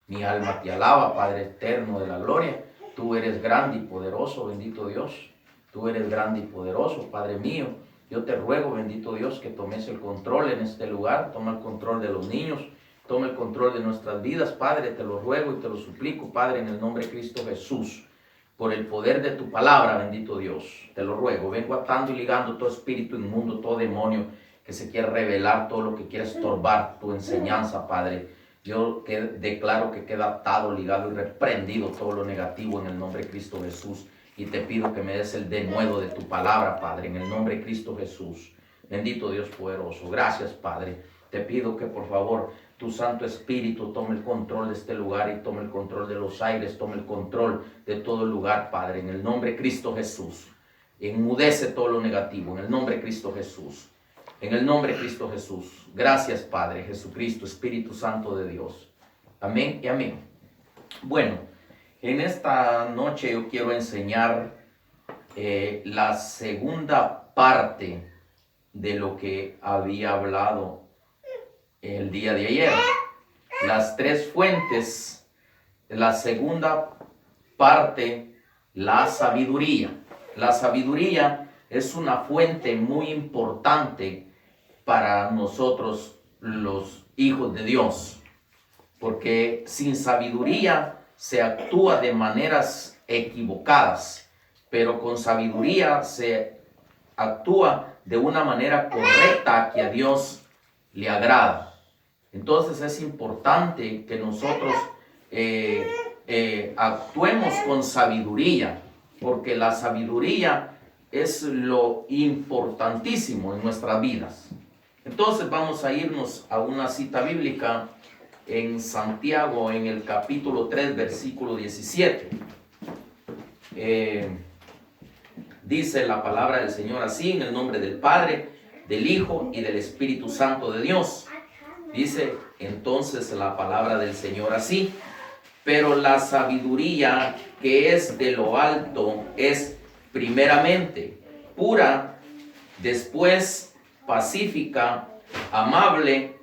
Mi alma te alaba, Padre eterno de la gloria. Tú eres grande y poderoso, bendito Dios. Tú eres grande y poderoso, Padre mío. Yo te ruego, bendito Dios, que tomes el control en este lugar. Toma el control de los niños. Toma el control de nuestras vidas, Padre. Te lo ruego y te lo suplico, Padre, en el nombre de Cristo Jesús. Por el poder de tu palabra, bendito Dios. Te lo ruego. Vengo atando y ligando todo espíritu inmundo, todo demonio que se quiere revelar, todo lo que quiere estorbar tu enseñanza, Padre. Yo declaro que queda atado, ligado y reprendido todo lo negativo en el nombre de Cristo Jesús. Y te pido que me des el denuedo de tu palabra, Padre, en el nombre de Cristo Jesús. Bendito Dios poderoso. Gracias, Padre. Te pido que por favor tu Santo Espíritu tome el control de este lugar y tome el control de los aires, tome el control de todo el lugar, Padre, en el nombre de Cristo Jesús. Enmudece todo lo negativo, en el nombre de Cristo Jesús. En el nombre de Cristo Jesús. Gracias, Padre Jesucristo, Espíritu Santo de Dios. Amén y amén. Bueno, en esta noche yo quiero enseñar la segunda parte de lo que había hablado el día de ayer. Las tres fuentes. La segunda parte, la sabiduría. La sabiduría es una fuente muy importante para nosotros los hijos de Dios, porque sin sabiduría se actúa de maneras equivocadas, pero con sabiduría se actúa de una manera correcta que a Dios le agrada. Entonces es importante que nosotros actuemos con sabiduría, porque la sabiduría es lo importantísimo en nuestras vidas. Entonces vamos a irnos a una cita bíblica en Santiago, en el capítulo 3, versículo 17. Dice la palabra del Señor así, en el nombre del Padre, del Hijo y del Espíritu Santo de Dios. Dice entonces la palabra del Señor así: pero la sabiduría que es de lo alto es primeramente pura, después pacífica, amable,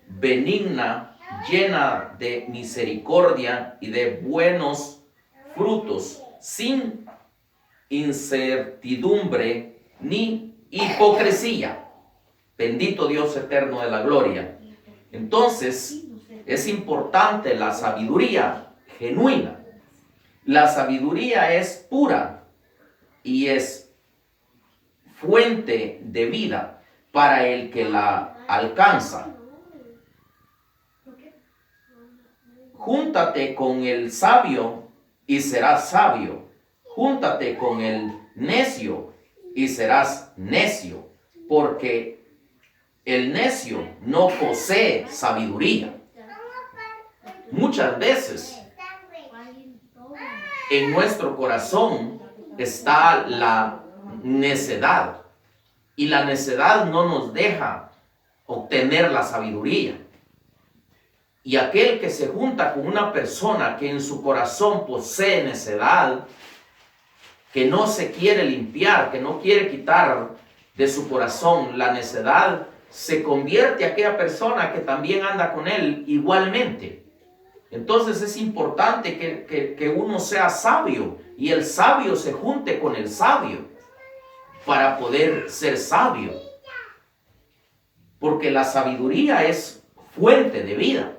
benigna, llena de misericordia y de buenos frutos, sin incertidumbre ni hipocresía. Bendito Dios eterno de la gloria. Entonces, es importante la sabiduría genuina. La sabiduría es pura y es fuente de vida para el que la alcanza. Júntate con el sabio y serás sabio. Júntate con el necio y serás necio, porque el necio no posee sabiduría. Muchas veces en nuestro corazón está la necedad, y la necedad no nos deja obtener la sabiduría. Y aquel que se junta con una persona que en su corazón posee necedad, que no se quiere limpiar, que no quiere quitar de su corazón la necedad, se convierte aquella persona que también anda con él igualmente. Entonces es importante que uno sea sabio y el sabio se junte con el sabio para poder ser sabio. Porque la sabiduría es fuente de vida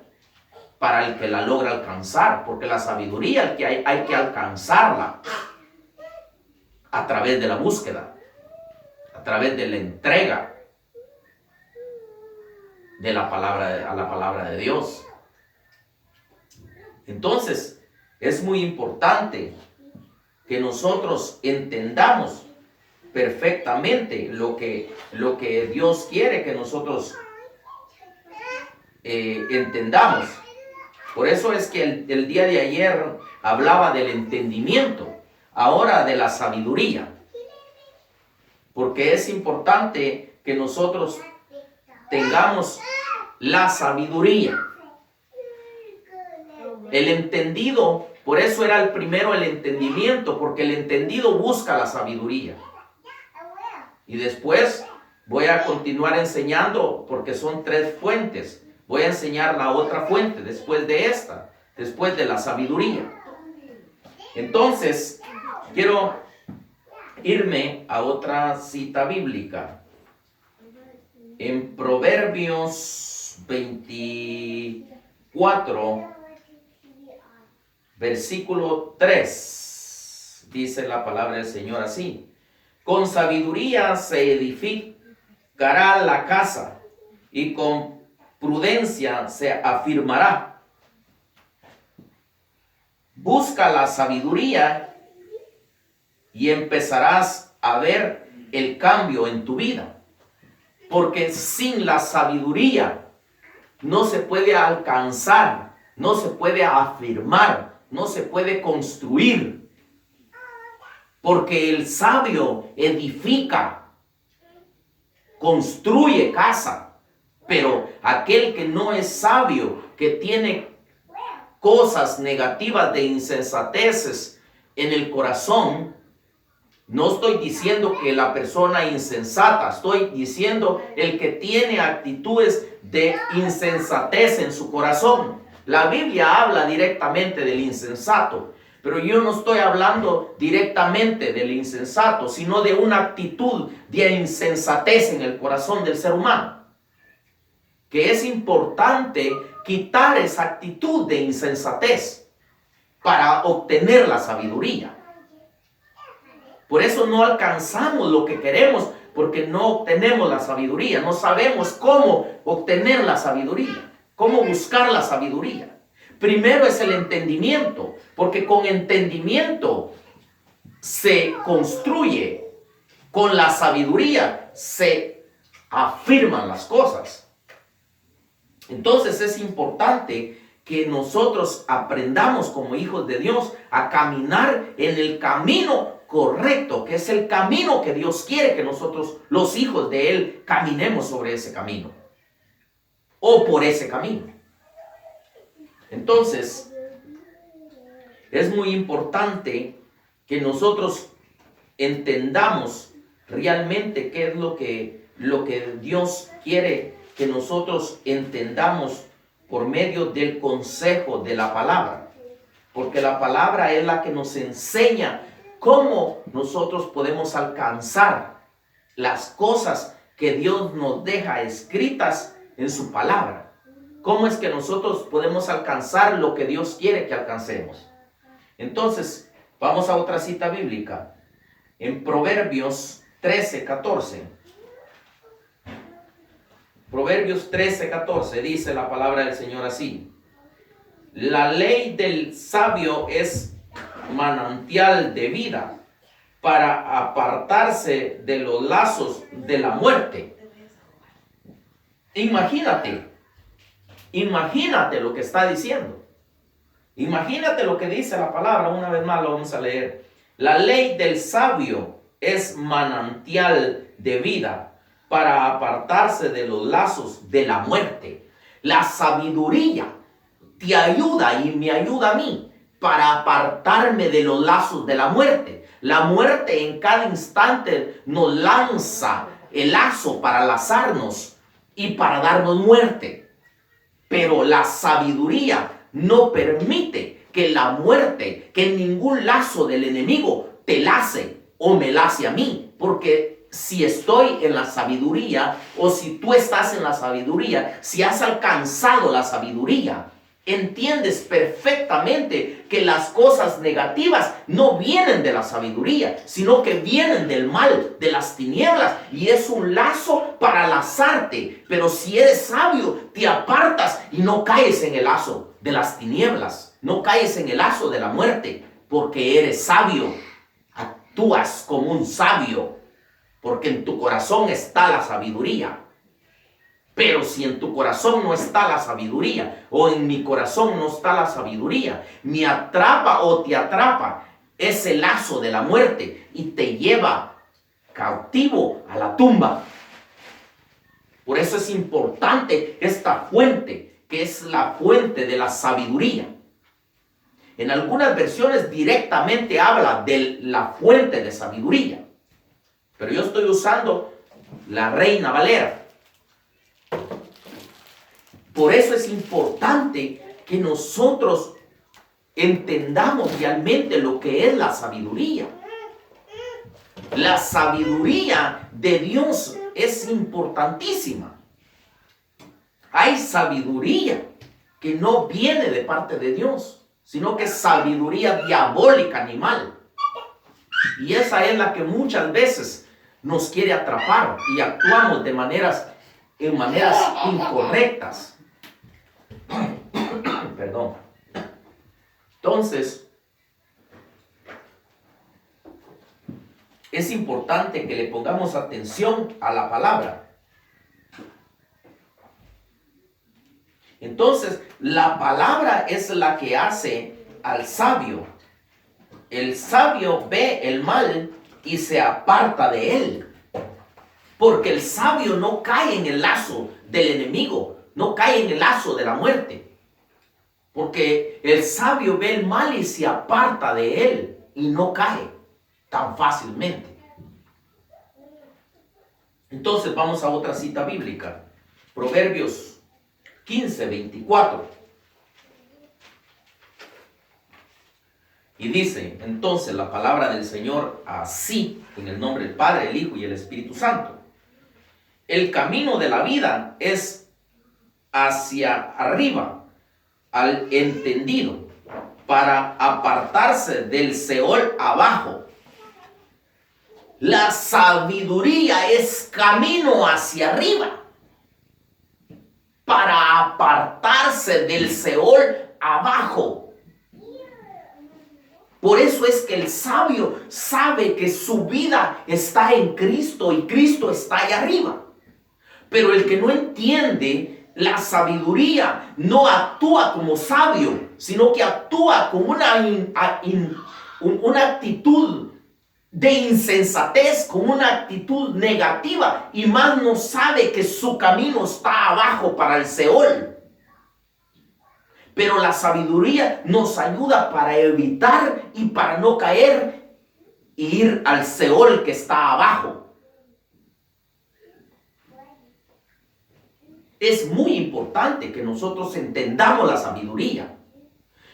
para el que la logra alcanzar. Porque la sabiduría hay que alcanzarla a través de la búsqueda, a través de la entrega de la palabra, a la palabra de Dios. Entonces, es muy importante que nosotros entendamos perfectamente lo que Dios quiere que nosotros entendamos. Por eso es que el día de ayer hablaba del entendimiento, ahora de la sabiduría. Porque es importante que nosotros tengamos la sabiduría. El entendido, por eso era el primero el entendimiento, porque el entendido busca la sabiduría. Y después voy a continuar enseñando, porque son tres fuentes. Voy a enseñar la otra fuente después de esta. después de la sabiduría. Entonces, quiero irme a otra cita bíblica. En Proverbios 24, versículo 3, dice la palabra del Señor así: con sabiduría se edificará la casa, y con prudencia se afirmará. Busca la sabiduría y empezarás a ver el cambio en tu vida. Porque sin la sabiduría no se puede alcanzar, no se puede afirmar, no se puede construir. Porque el sabio edifica, construye casa. Pero aquel que no es sabio, que tiene cosas negativas de insensateces en el corazón, no estoy diciendo que la persona insensata, estoy diciendo el que tiene actitudes de insensatez en su corazón. La Biblia habla directamente del insensato, pero yo no estoy hablando directamente del insensato, sino de una actitud de insensatez en el corazón del ser humano. Que es importante quitar esa actitud de insensatez para obtener la sabiduría. Por eso no alcanzamos lo que queremos, porque no obtenemos la sabiduría. No sabemos cómo obtener la sabiduría, cómo buscar la sabiduría. Primero es el entendimiento, porque con entendimiento se construye, con la sabiduría se afirman las cosas. Entonces es importante que nosotros aprendamos como hijos de Dios a caminar en el camino correcto, que es el camino que Dios quiere que nosotros, los hijos de Él, caminemos sobre ese camino o por ese camino. Entonces, es muy importante que nosotros entendamos realmente qué es lo que Dios quiere que nosotros entendamos por medio del consejo de la palabra. Porque la palabra es la que nos enseña cómo nosotros podemos alcanzar las cosas que Dios nos deja escritas en su palabra. ¿Cómo es que nosotros podemos alcanzar lo que Dios quiere que alcancemos? Entonces, vamos a otra cita bíblica. En Proverbios 13:14. Proverbios 13:14 dice la palabra del Señor así: la ley del sabio es manantial de vida para apartarse de los lazos de la muerte. Imagínate lo que está diciendo. Imagínate lo que dice la palabra. Una vez más lo vamos a leer. La ley del sabio es manantial de vida para apartarse de los lazos de la muerte. La sabiduría te ayuda y me ayuda a mí para apartarme de los lazos de la muerte. La muerte en cada instante nos lanza el lazo para lazarnos y para darnos muerte. Pero la sabiduría no permite que la muerte, que ningún lazo del enemigo te lace o me lace a mí. Porque si estoy en la sabiduría, o si tú estás en la sabiduría, si has alcanzado la sabiduría, entiendes perfectamente que las cosas negativas no vienen de la sabiduría, sino que vienen del mal, de las tinieblas, y es un lazo para lazarte. Pero si eres sabio, te apartas y no caes en el lazo de las tinieblas, no caes en el lazo de la muerte, porque eres sabio, actúas como un sabio, porque en tu corazón está la sabiduría. Pero si en tu corazón no está la sabiduría, o en mi corazón no está la sabiduría, me atrapa o te atrapa ese lazo de la muerte y te lleva cautivo a la tumba. Por eso es importante esta fuente, que es la fuente de la sabiduría. En algunas versiones directamente habla de la fuente de sabiduría, pero yo estoy usando la Reina Valera. Por eso es importante que nosotros entendamos realmente lo que es la sabiduría. La sabiduría de Dios es importantísima. Hay sabiduría que no viene de parte de Dios, sino que es sabiduría diabólica animal. Y esa es la que muchas veces nos quiere atrapar y actuamos en maneras incorrectas. Perdón. Entonces, es importante que le pongamos atención a la palabra. Entonces, la palabra es la que hace al sabio. El sabio ve el mal y se aparta de él. Porque el sabio no cae en el lazo del enemigo, no cae en el lazo de la muerte. Porque el sabio ve el mal y se aparta de él y no cae tan fácilmente. Entonces vamos a otra cita bíblica. Proverbios 15:24. Y dice entonces la palabra del Señor así, en el nombre del Padre, el Hijo y el Espíritu Santo. El camino de la vida es hacia arriba, al entendido, para apartarse del Seol abajo. La sabiduría es camino hacia arriba, para apartarse del Seol abajo. Por eso es que el sabio sabe que su vida está en Cristo y Cristo está allá arriba. Pero el que no entiende la sabiduría no actúa como sabio, sino que actúa con una actitud de insensatez, con una actitud negativa, y más no sabe que su camino está abajo para el Seol. Pero la sabiduría nos ayuda para evitar y para no caer e ir al Seol que está abajo. Es muy importante que nosotros entendamos la sabiduría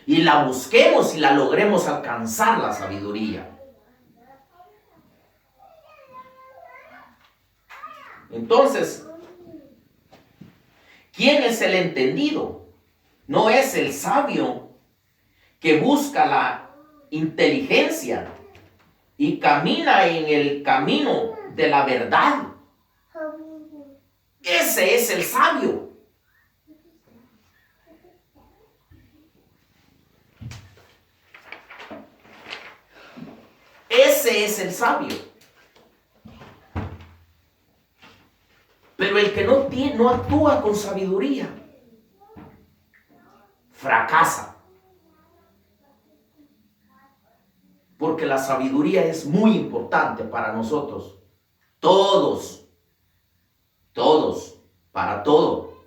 y la busquemos y la logremos alcanzar, la sabiduría. Entonces, ¿quién es el entendido? No es el sabio que busca la inteligencia y camina en el camino de la verdad. Ese es el sabio. Ese es el sabio. Pero el que no actúa con sabiduría fracasa. Porque la sabiduría es muy importante para nosotros. Todos, para todo.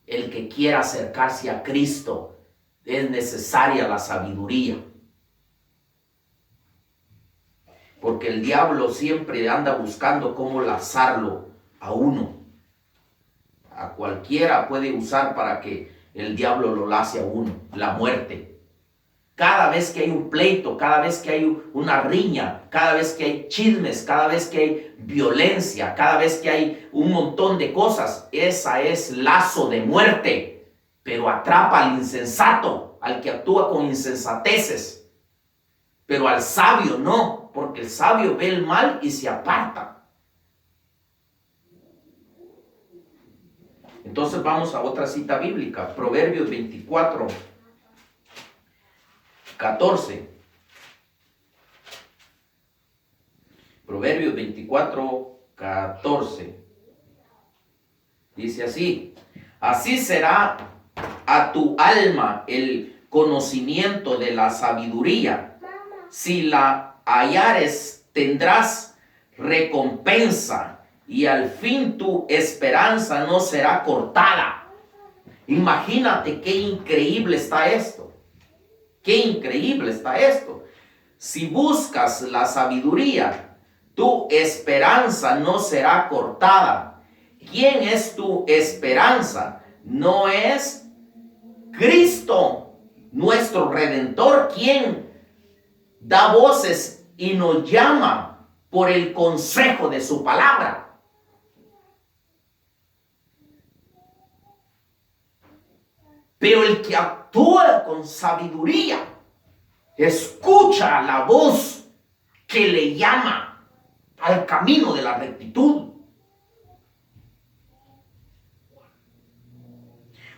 El que quiera acercarse a Cristo, es necesaria la sabiduría. Porque el diablo siempre anda buscando cómo lazarlo a uno. A cualquiera puede usar para que el diablo lo lace a uno. La muerte. Cada vez que hay un pleito, cada vez que hay una riña, cada vez que hay chismes, cada vez que hay violencia, cada vez que hay un montón de cosas, esa es lazo de muerte. Pero atrapa al insensato, al que actúa con insensateces. Pero al sabio no, porque el sabio ve el mal y se aparta. Entonces vamos a otra cita bíblica, Proverbios 24:14. Proverbios 24:14. Dice así: así será a tu alma el conocimiento de la sabiduría. Si la hallares, tendrás recompensa, y al fin tu esperanza no será cortada. Imagínate qué increíble está esto. Qué increíble está esto. Si buscas la sabiduría, tu esperanza no será cortada. ¿Quién es tu esperanza? No es Cristo. nuestro Redentor, quien da voces y nos llama por el consejo de su palabra. Pero el que actúa con sabiduría escucha la voz que le llama al camino de la rectitud.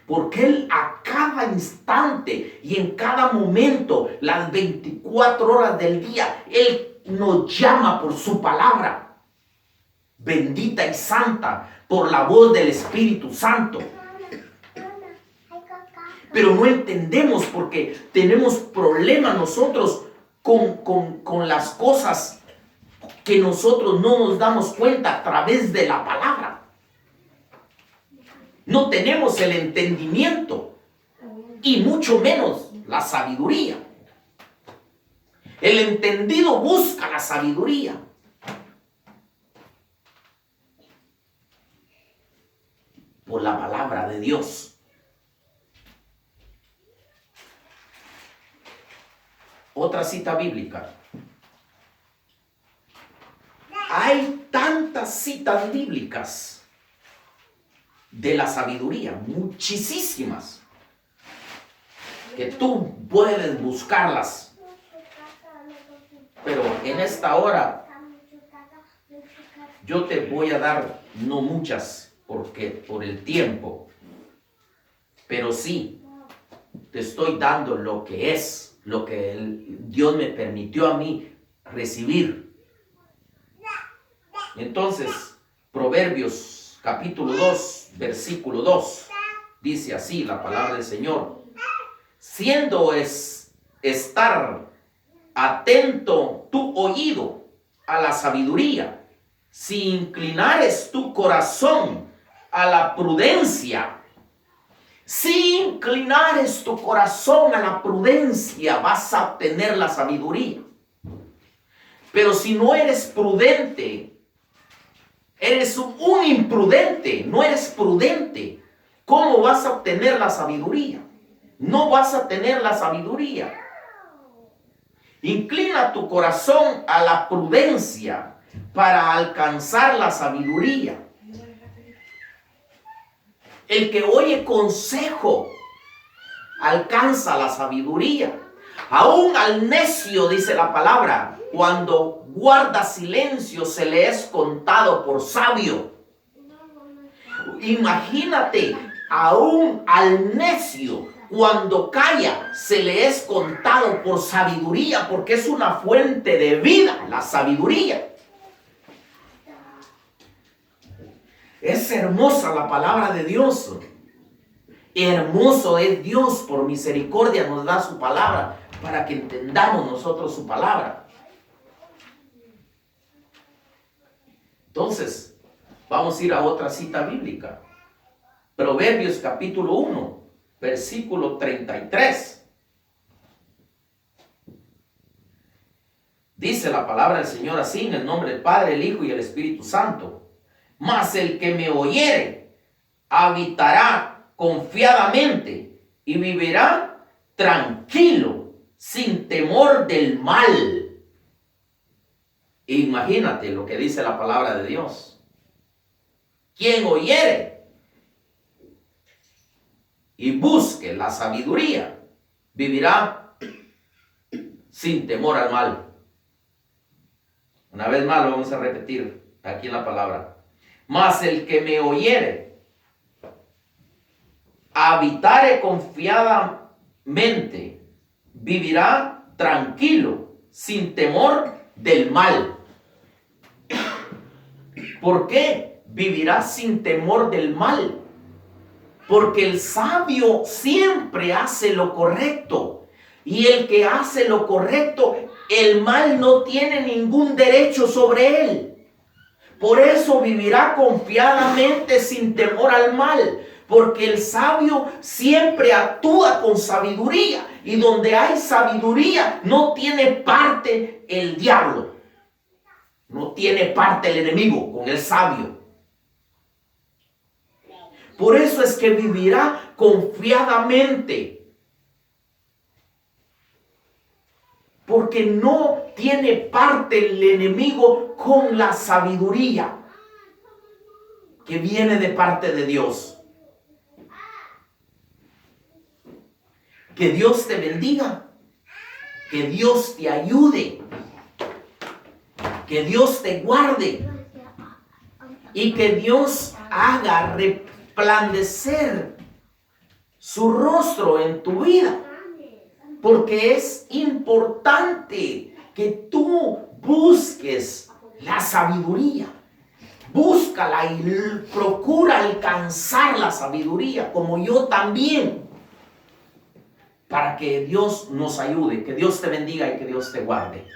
Porque Él a cada instante y en cada momento, las 24 horas del día, Él nos llama por su palabra, bendita y santa, por la voz del Espíritu Santo. Pero no entendemos porque tenemos problemas nosotros con las cosas que nosotros no nos damos cuenta a través de la palabra. No tenemos el entendimiento y mucho menos la sabiduría. El entendido busca la sabiduría. Por la palabra de Dios. Otra cita bíblica. Hay tantas citas bíblicas de la sabiduría, muchísimas, que tú puedes buscarlas. Pero en esta hora yo te voy a dar no muchas, porque por el tiempo, pero sí te estoy dando lo que es, lo que Dios me permitió a mí recibir. Entonces, Proverbios capítulo 2, versículo 2, dice así la palabra del Señor: siendo estar atento tu oído a la sabiduría, si inclinares tu corazón a la prudencia, si inclinares tu corazón a la prudencia, vas a obtener la sabiduría. Pero si no eres prudente, eres un imprudente, no eres prudente, ¿cómo vas a obtener la sabiduría? No vas a tener la sabiduría. Inclina tu corazón a la prudencia para alcanzar la sabiduría. El que oye consejo alcanza la sabiduría. Aún al necio, dice la palabra, cuando guarda silencio se le es contado por sabio. Imagínate, aún al necio cuando calla se le es contado por sabiduría, porque es una fuente de vida, la sabiduría. Es hermosa la palabra de Dios. Hermoso es Dios, por misericordia nos da su palabra para que entendamos nosotros su palabra. Entonces, vamos a ir a otra cita bíblica. Proverbios capítulo 1, versículo 33. Dice la palabra del Señor así, en el nombre del Padre, el Hijo y el Espíritu Santo: mas el que me oyere habitará confiadamente y vivirá tranquilo, sin temor del mal. Imagínate lo que dice la palabra de Dios. Quien oyere y busque la sabiduría, vivirá sin temor al mal. Una vez más lo vamos a repetir aquí en la palabra. Mas el que me oyere habitare confiadamente, vivirá tranquilo, sin temor del mal. ¿Por qué vivirá sin temor del mal? Porque el sabio siempre hace lo correcto. Y el que hace lo correcto, el mal no tiene ningún derecho sobre él. Por eso vivirá confiadamente sin temor al mal. Porque el sabio siempre actúa con sabiduría. Y donde hay sabiduría no tiene parte el diablo. No tiene parte el enemigo con el sabio. Por eso es que vivirá confiadamente. porque no tiene parte el enemigo con la sabiduría que viene de parte de Dios. Que Dios te bendiga, que Dios te ayude, que Dios te guarde y que Dios haga resplandecer su rostro en tu vida. Porque es importante que tú busques la sabiduría. Búscala y procura alcanzar la sabiduría, como yo también. Para que Dios nos ayude, que Dios te bendiga y que Dios te guarde.